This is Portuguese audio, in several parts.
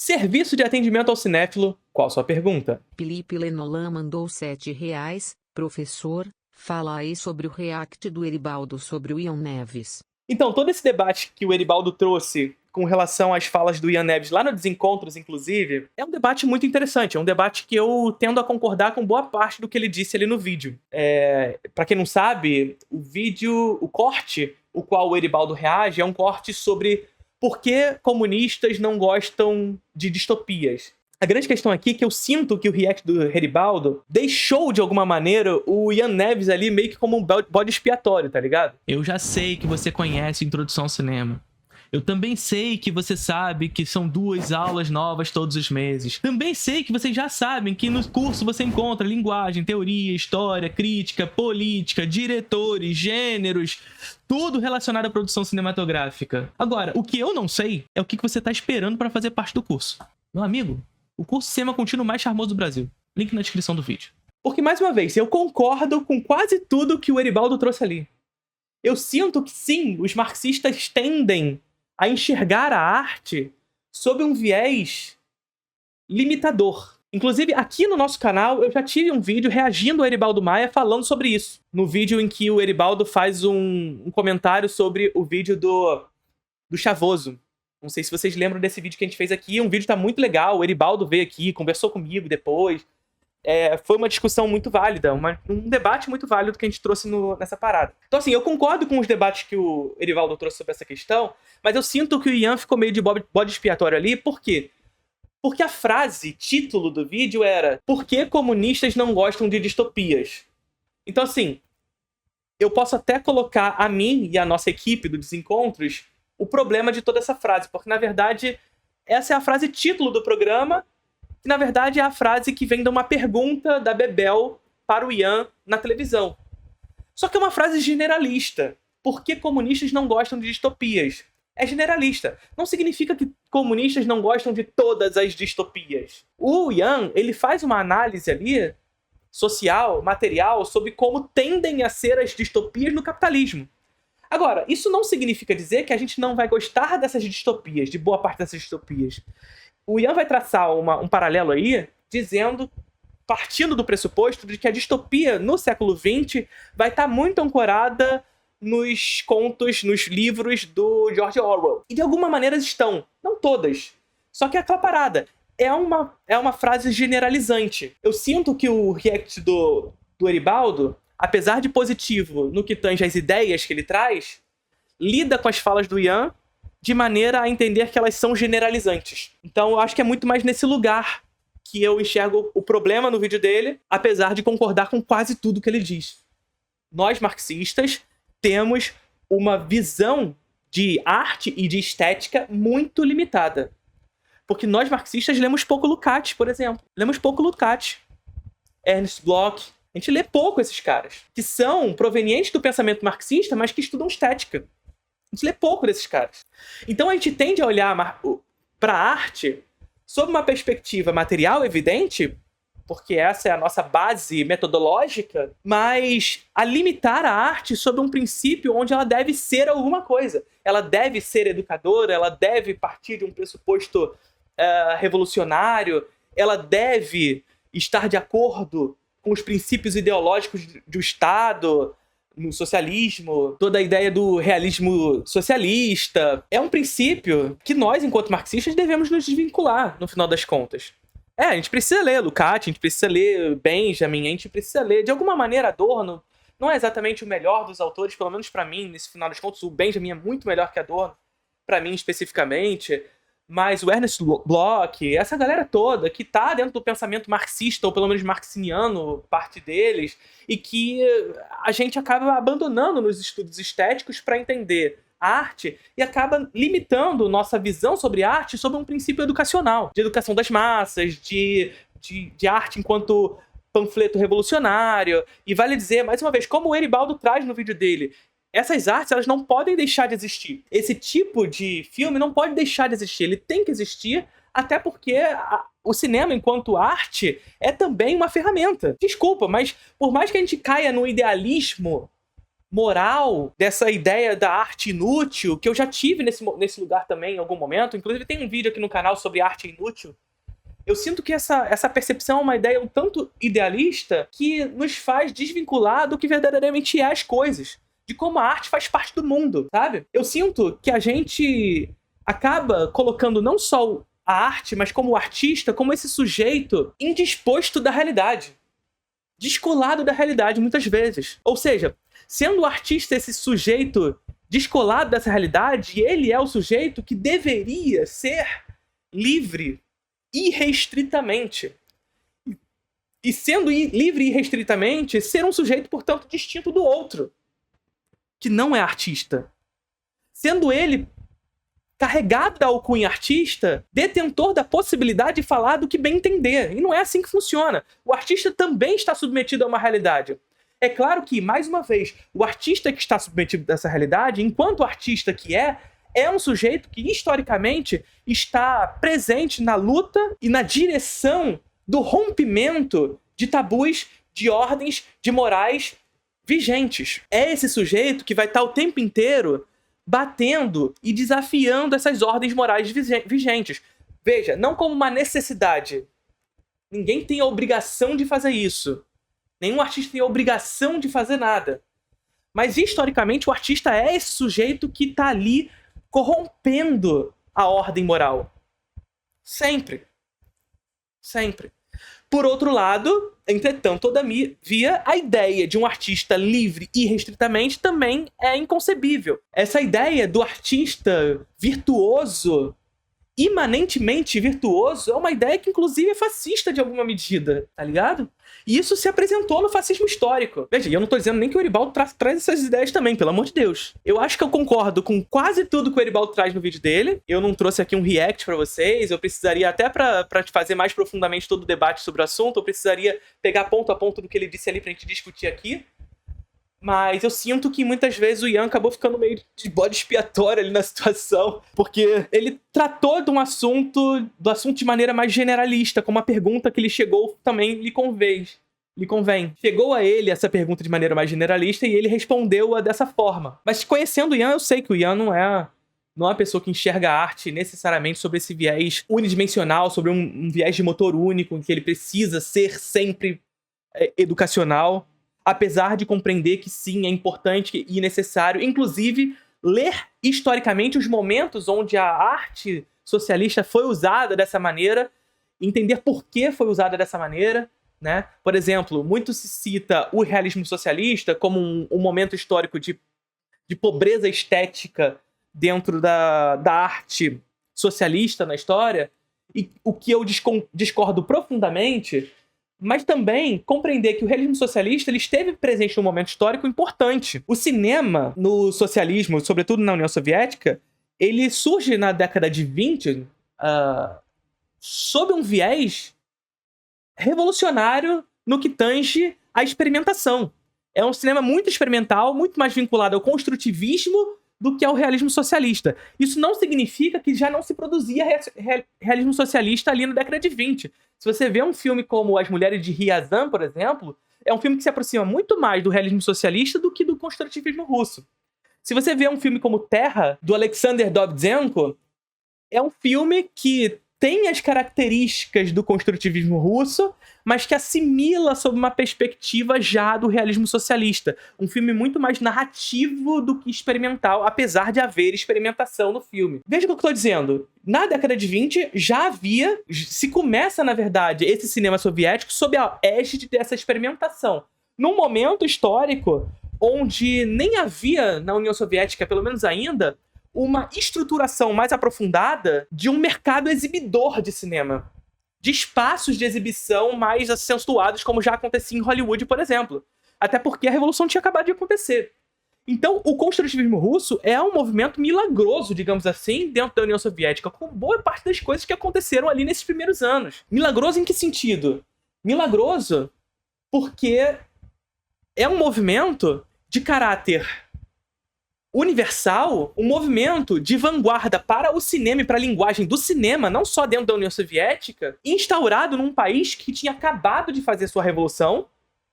Serviço de atendimento ao cinéfilo, qual sua pergunta? Felipe Lenolan mandou R$7. Professor, fala aí sobre o react do Eribaldo sobre o Ian Neves. Então, todo esse debate que o Eribaldo trouxe com relação às falas do Ian Neves lá no Desencontros, inclusive, é um debate muito interessante. É um debate que eu tendo a concordar com boa parte do que ele disse ali no vídeo. Pra quem não sabe, o corte, o qual o Eribaldo reage, é um corte sobre por que comunistas não gostam de distopias. A grande questão aqui é que eu sinto que o react do Eribaldo deixou, de alguma maneira, o Ian Neves ali meio que como um bode expiatório, tá ligado? Eu já sei que você conhece Introdução ao Cinema. Eu também sei que você sabe que são 2 aulas novas todos os meses. Também sei que vocês já sabem que no curso você encontra linguagem, teoria, história, crítica, política, diretores, gêneros, tudo relacionado à produção cinematográfica. Agora, o que eu não sei é o que você tá esperando para fazer parte do curso. Meu amigo, o curso Cinema Contínuo mais charmoso do Brasil. Link na descrição do vídeo. Porque, mais uma vez, eu concordo com quase tudo que o Eribaldo trouxe ali. Eu sinto que, sim, os marxistas tendem a enxergar a arte sob um viés limitador. Inclusive, aqui no nosso canal, eu já tive um vídeo reagindo ao Eribaldo Maia falando sobre isso. No vídeo em que o Eribaldo faz um comentário sobre o vídeo do Chavoso. Não sei se vocês lembram desse vídeo que a gente fez aqui. Um vídeo tá muito legal. O Eribaldo veio aqui, conversou comigo depois. Foi uma discussão muito válida, um debate muito válido que a gente trouxe nessa parada. Então, assim, eu concordo com os debates que o Eribaldo trouxe sobre essa questão, mas eu sinto que o Ian ficou meio de bode expiatório ali. Por quê? Porque a frase, título do vídeo era "Por que comunistas não gostam de distopias?". Então, assim, eu posso até colocar a mim e a nossa equipe do Desencontros o problema de toda essa frase, porque, na verdade, essa é a frase título do programa, que, na verdade, é a frase que vem de uma pergunta da Bebel para o Ian na televisão. Só que é uma frase generalista. Por que comunistas não gostam de distopias? É generalista. Não significa que comunistas não gostam de todas as distopias. O Ian, ele faz uma análise ali, social, material, sobre como tendem a ser as distopias no capitalismo. Agora, isso não significa dizer que a gente não vai gostar dessas distopias, de boa parte dessas distopias. O Ian vai traçar um paralelo aí, partindo do pressuposto de que a distopia no século XX vai estar muito ancorada nos contos, nos livros do George Orwell. E de alguma maneira estão, não todas. Só que é aquela parada, é uma frase generalizante. Eu sinto que o react do Eribaldo, apesar de positivo no que tange as ideias que ele traz, lida com as falas do Ian de maneira a entender que elas são generalizantes. Então eu acho que é muito mais nesse lugar que eu enxergo o problema no vídeo dele, apesar de concordar com quase tudo que ele diz. Nós, marxistas, temos uma visão de arte e de estética muito limitada. Porque nós, marxistas, lemos pouco Lukács, por exemplo. Lemos pouco Lukács, Ernst Bloch. A gente lê pouco esses caras, que são provenientes do pensamento marxista, mas que estudam estética. A gente lê pouco desses caras. Então a gente tende a olhar para a arte sob uma perspectiva material evidente, porque essa é a nossa base metodológica, mas a limitar a arte sob um princípio onde ela deve ser alguma coisa. Ela deve ser educadora, ela deve partir de um pressuposto revolucionário, ela deve estar de acordo com os princípios ideológicos do Estado, no socialismo, toda a ideia do realismo socialista. É um princípio que nós, enquanto marxistas, devemos nos desvincular, no final das contas. A gente precisa ler Lukács, a gente precisa ler Benjamin, a gente precisa ler, de alguma maneira, Adorno. Não é exatamente o melhor dos autores, pelo menos para mim, nesse final das contas. O Benjamin é muito melhor que Adorno, para mim especificamente. Mas o Ernst Bloch, essa galera toda que tá dentro do pensamento marxista, ou pelo menos marxiniano, parte deles, e que a gente acaba abandonando nos estudos estéticos para entender a arte e acaba limitando nossa visão sobre arte sobre um princípio educacional, de educação das massas, de arte enquanto panfleto revolucionário. E vale dizer, mais uma vez, como o Eribaldo traz no vídeo dele, essas artes, elas não podem deixar de existir. Esse tipo de filme não pode deixar de existir. Ele tem que existir, até porque o cinema, enquanto arte, é também uma ferramenta. Desculpa, mas por mais que a gente caia no idealismo moral dessa ideia da arte inútil, que eu já tive nesse lugar também em algum momento. Inclusive tem um vídeo aqui no canal sobre arte inútil. Eu sinto que essa percepção é uma ideia um tanto idealista que nos faz desvincular do que verdadeiramente é as coisas. De como a arte faz parte do mundo, sabe? Eu sinto que a gente acaba colocando não só a arte, mas como o artista, como esse sujeito indisposto da realidade. Descolado da realidade, muitas vezes. Ou seja, sendo o artista esse sujeito descolado dessa realidade, ele é o sujeito que deveria ser livre irrestritamente. E sendo livre irrestritamente, ser um sujeito, portanto, distinto do outro, que não é artista. Sendo ele carregado da alcunha artista, detentor da possibilidade de falar do que bem entender. E não é assim que funciona. O artista também está submetido a uma realidade. É claro que, mais uma vez, o artista que está submetido a essa realidade, enquanto artista que é um sujeito que, historicamente, está presente na luta e na direção do rompimento de tabus, de ordens, de morais vigentes. É esse sujeito que vai estar o tempo inteiro batendo e desafiando essas ordens morais vigentes. Veja, não como uma necessidade. Ninguém tem a obrigação de fazer isso. Nenhum artista tem a obrigação de fazer nada. Mas, historicamente, o artista é esse sujeito que está ali corrompendo a ordem moral. Sempre. Sempre. Por outro lado, entretanto, todavia, a ideia de um artista livre irrestritamente também é inconcebível. Essa ideia do artista virtuoso, imanentemente virtuoso, é uma ideia que, inclusive, é fascista de alguma medida, tá ligado? E isso se apresentou no fascismo histórico. Veja, e eu não tô dizendo nem que o Eribaldo traz essas ideias também, pelo amor de Deus. Eu acho que eu concordo com quase tudo que o Eribaldo traz no vídeo dele. Eu não trouxe aqui um react pra vocês. Eu precisaria, até pra fazer mais profundamente todo o debate sobre o assunto, eu precisaria pegar ponto a ponto do que ele disse ali pra gente discutir aqui. Mas eu sinto que muitas vezes o Ian acabou ficando meio de bode expiatório ali na situação, porque ele tratou do assunto de maneira mais generalista, como a pergunta que ele chegou também lhe convém. Chegou a ele essa pergunta de maneira mais generalista e ele respondeu-a dessa forma. Mas conhecendo o Ian, eu sei que o Ian não é uma pessoa que enxerga a arte necessariamente sobre esse viés unidimensional, sobre um viés de motor único, em que ele precisa ser sempre educacional. Apesar de compreender que sim, é importante e necessário, inclusive, ler historicamente os momentos onde a arte socialista foi usada dessa maneira, entender por que foi usada dessa maneira, né? Por exemplo, muito se cita o realismo socialista como um momento histórico de pobreza estética dentro da arte socialista na história, e o que eu discordo profundamente. Mas também compreender que o realismo socialista ele esteve presente num momento histórico importante. O cinema, no socialismo, sobretudo na União Soviética, ele surge na década de 20 sob um viés revolucionário no que tange à experimentação. É um cinema muito experimental, muito mais vinculado ao construtivismo do que ao realismo socialista. Isso não significa que já não se produzia realismo socialista ali na década de 20. Se você vê um filme como As Mulheres de Ryazan, por exemplo, é um filme que se aproxima muito mais do realismo socialista do que do construtivismo russo. Se você vê um filme como Terra, do Alexander Dovzhenko, é um filme que tem as características do construtivismo russo, mas que assimila sob uma perspectiva já do realismo socialista. Um filme muito mais narrativo do que experimental, apesar de haver experimentação no filme. Veja o que eu estou dizendo. Na década de 20, se começa, na verdade, esse cinema soviético sob a égide dessa experimentação. Num momento histórico onde nem havia, na União Soviética, pelo menos ainda, uma estruturação mais aprofundada de um mercado exibidor de cinema. De espaços de exibição mais acentuados, como já acontecia em Hollywood, por exemplo. Até porque a Revolução tinha acabado de acontecer. Então, o construtivismo russo é um movimento milagroso, digamos assim, dentro da União Soviética, com boa parte das coisas que aconteceram ali nesses primeiros anos. Milagroso em que sentido? Milagroso porque é um movimento de caráter universal, um movimento de vanguarda para o cinema e para a linguagem do cinema, não só dentro da União Soviética, instaurado num país que tinha acabado de fazer sua revolução,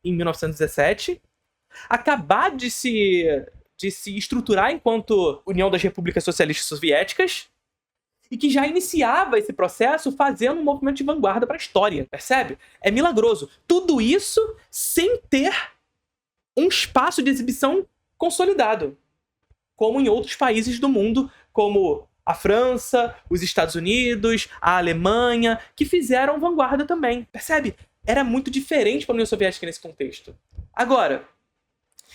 em 1917, acabar de se estruturar enquanto União das Repúblicas Socialistas Soviéticas, e que já iniciava esse processo fazendo um movimento de vanguarda para a história, percebe? É milagroso. Tudo isso sem ter um espaço de exibição consolidado, como em outros países do mundo, como a França, os Estados Unidos, a Alemanha, que fizeram vanguarda também, percebe? Era muito diferente para a União Soviética nesse contexto. Agora,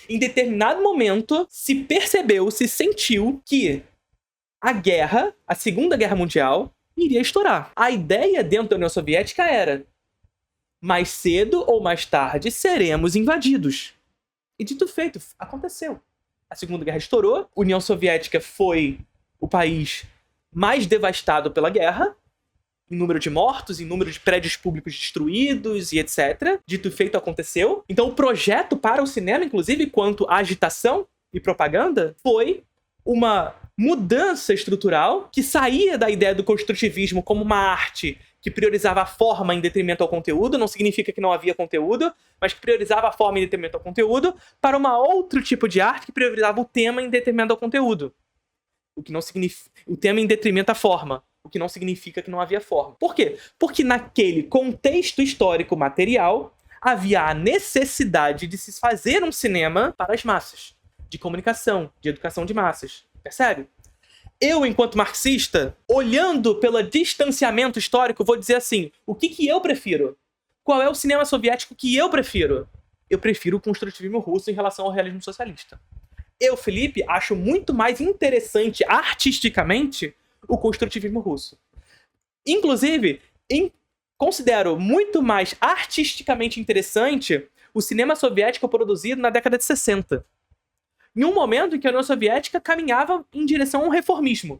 em determinado momento, se percebeu, se sentiu que a guerra, a Segunda Guerra Mundial, iria estourar. A ideia dentro da União Soviética era: mais cedo ou mais tarde seremos invadidos. E dito feito, aconteceu. A Segunda Guerra estourou, a União Soviética foi o país mais devastado pela guerra, em número de mortos, em número de prédios públicos destruídos e etc. Dito feito, aconteceu. Então o projeto para o cinema, inclusive quanto à agitação e propaganda, foi uma mudança estrutural que saía da ideia do construtivismo como uma arte que priorizava a forma em detrimento ao conteúdo, não significa que não havia conteúdo, mas que priorizava a forma em detrimento ao conteúdo, para uma outro tipo de arte que priorizava o tema em detrimento ao conteúdo. O que não significa o tema em detrimento à forma, o que não significa que não havia forma. Por quê? Porque naquele contexto histórico material havia a necessidade de se fazer um cinema para as massas, de comunicação, de educação de massas. Percebe? Eu, enquanto marxista, olhando pelo distanciamento histórico, vou dizer assim: o que eu prefiro? Qual é o cinema soviético que eu prefiro? Eu prefiro o construtivismo russo em relação ao realismo socialista. Eu, Felipe, acho muito mais interessante artisticamente o construtivismo russo. Inclusive, considero muito mais artisticamente interessante o cinema soviético produzido na década de 60. Em um momento em que a União Soviética caminhava em direção a um reformismo.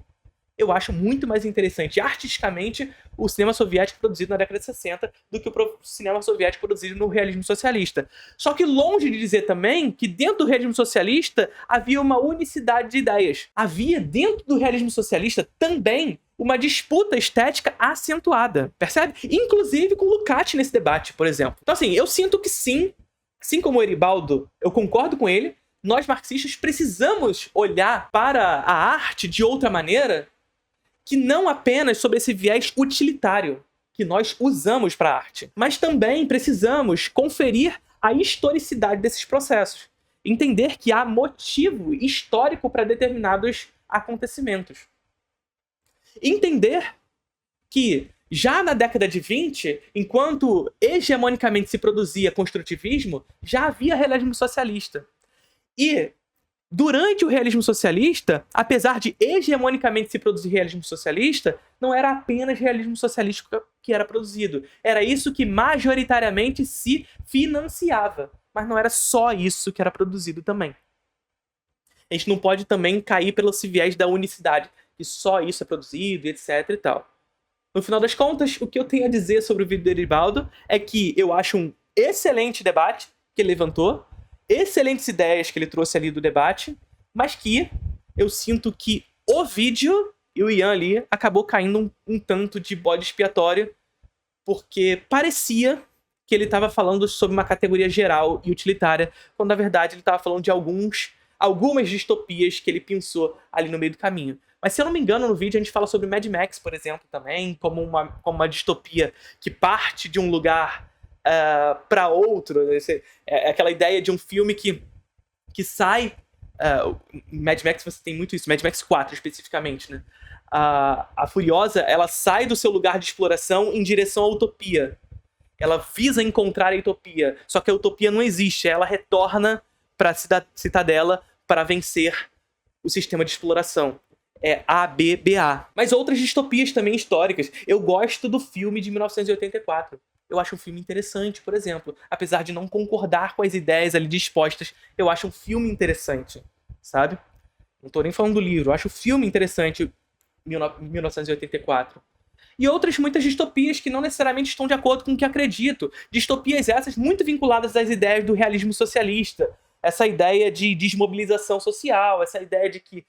Eu acho muito mais interessante artisticamente o cinema soviético produzido na década de 60 do que o cinema soviético produzido no realismo socialista. Só que longe de dizer também que dentro do realismo socialista havia uma unicidade de ideias. Havia dentro do realismo socialista também uma disputa estética acentuada, percebe? Inclusive com Lukács nesse debate, por exemplo. Então assim, eu sinto que sim, assim como o Eribaldo, eu concordo com ele, nós marxistas precisamos olhar para a arte de outra maneira, que não apenas sobre esse viés utilitário que nós usamos para a arte, mas também precisamos conferir a historicidade desses processos. Entender que há motivo histórico para determinados acontecimentos. Entender que já na década de 20, enquanto hegemonicamente se produzia construtivismo, já havia realismo socialista. E durante o realismo socialista, apesar de hegemonicamente se produzir realismo socialista, não era apenas realismo socialista que era produzido. Era isso que majoritariamente se financiava. Mas não era só isso que era produzido também. A gente não pode também cair pelo viés da unicidade, que só isso é produzido, etc e tal. No final das contas, o que eu tenho a dizer sobre o vídeo do Eribaldo é que eu acho um excelente debate que ele levantou, excelentes ideias que ele trouxe ali do debate, mas que eu sinto que o vídeo e o Ian ali acabou caindo um tanto de bode expiatório, porque parecia que ele estava falando sobre uma categoria geral e utilitária, quando na verdade ele estava falando de algumas distopias que ele pensou ali no meio do caminho. Mas se eu não me engano, no vídeo a gente fala sobre Mad Max, por exemplo, também, como uma distopia que parte de um lugar para outro. É aquela ideia de um filme que sai... Mad Max você tem muito isso, Mad Max 4 especificamente, né? A Furiosa, ela sai do seu lugar de exploração em direção à utopia. Ela visa encontrar a utopia, só que a utopia não existe, ela retorna para a Citadela para vencer o sistema de exploração. É ABBA. Mas outras distopias também históricas. Eu gosto do filme de 1984. Eu acho um filme interessante, por exemplo. Apesar de não concordar com as ideias ali dispostas, eu acho um filme interessante, sabe? Não tô nem falando do livro, eu acho o filme interessante, 1984. E outras muitas distopias que não necessariamente estão de acordo com o que acredito. Distopias essas muito vinculadas às ideias do realismo socialista. Essa ideia de desmobilização social, essa ideia de que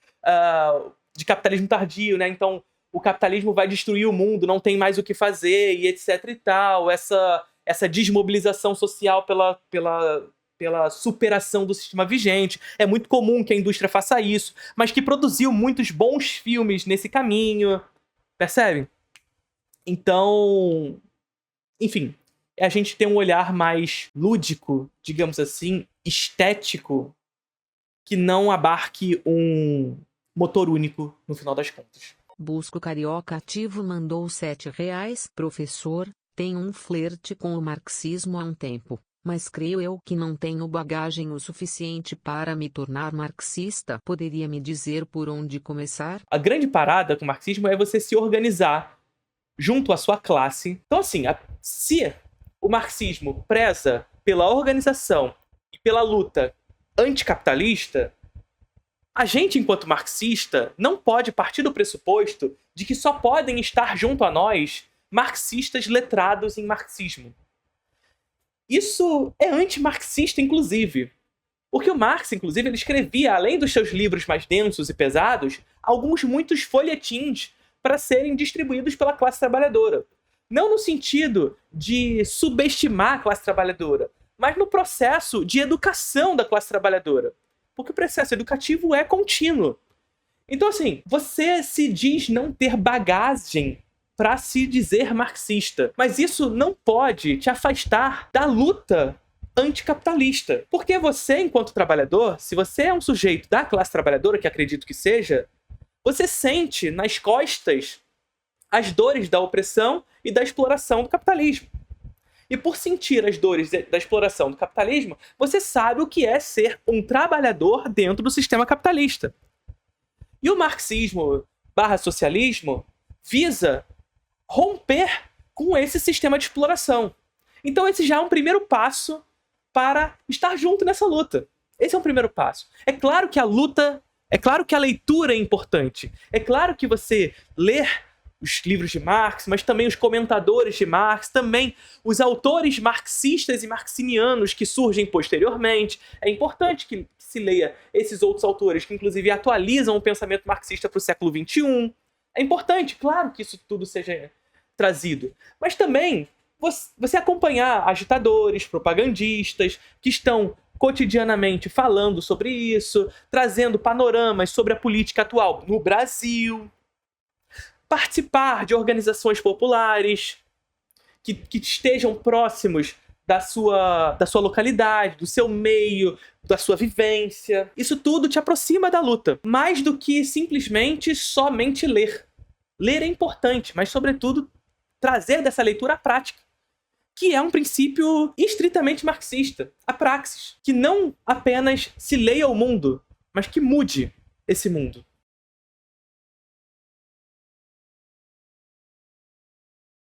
de capitalismo tardio, né? Então, o capitalismo vai destruir o mundo, não tem mais o que fazer, e etc e tal. Essa desmobilização social pela pela superação do sistema vigente. É muito comum que a indústria faça isso, mas que produziu muitos bons filmes nesse caminho. Percebe? Então, enfim, a gente tem um olhar mais lúdico, digamos assim, estético, que não abarque um motor único no final das contas. Busco Carioca Ativo mandou R$7. Professor, tenho um flerte com o marxismo há um tempo, mas creio eu que não tenho bagagem o suficiente para me tornar marxista. Poderia me dizer por onde começar? A grande parada com o marxismo é você se organizar junto à sua classe. Então, assim, se o marxismo preza pela organização e pela luta anticapitalista, a gente, enquanto marxista, não pode partir do pressuposto de que só podem estar junto a nós marxistas letrados em marxismo. Isso é anti-marxista, inclusive. Porque o Marx, inclusive, ele escrevia, além dos seus livros mais densos e pesados, muitos folhetins para serem distribuídos pela classe trabalhadora. Não no sentido de subestimar a classe trabalhadora, mas no processo de educação da classe trabalhadora. Porque o processo educativo é contínuo. Então, assim, você se diz não ter bagagem para se dizer marxista. Mas isso não pode te afastar da luta anticapitalista. Porque você, enquanto trabalhador, se você é um sujeito da classe trabalhadora, que acredito que seja, você sente nas costas as dores da opressão e da exploração do capitalismo. E por sentir as dores da exploração do capitalismo, você sabe o que é ser um trabalhador dentro do sistema capitalista. E o marxismo/socialismo visa romper com esse sistema de exploração. Então esse já é um primeiro passo para estar junto nessa luta. Esse é um primeiro passo. É claro que a leitura é importante. É claro que você ler os livros de Marx, mas também os comentadores de Marx, também os autores marxistas e marxinianos que surgem posteriormente. É importante que se leia esses outros autores que, inclusive, atualizam o pensamento marxista para o século XXI. É importante, claro, que isso tudo seja trazido. Mas também você acompanhar agitadores, propagandistas, que estão cotidianamente falando sobre isso, trazendo panoramas sobre a política atual no Brasil. Participar de organizações populares que estejam próximos da sua localidade, do seu meio, da sua vivência. Isso tudo te aproxima da luta, mais do que simplesmente somente ler. Ler é importante, mas, sobretudo, trazer dessa leitura a prática, que é um princípio estritamente marxista, a praxis, que não apenas se leia o mundo, mas que mude esse mundo.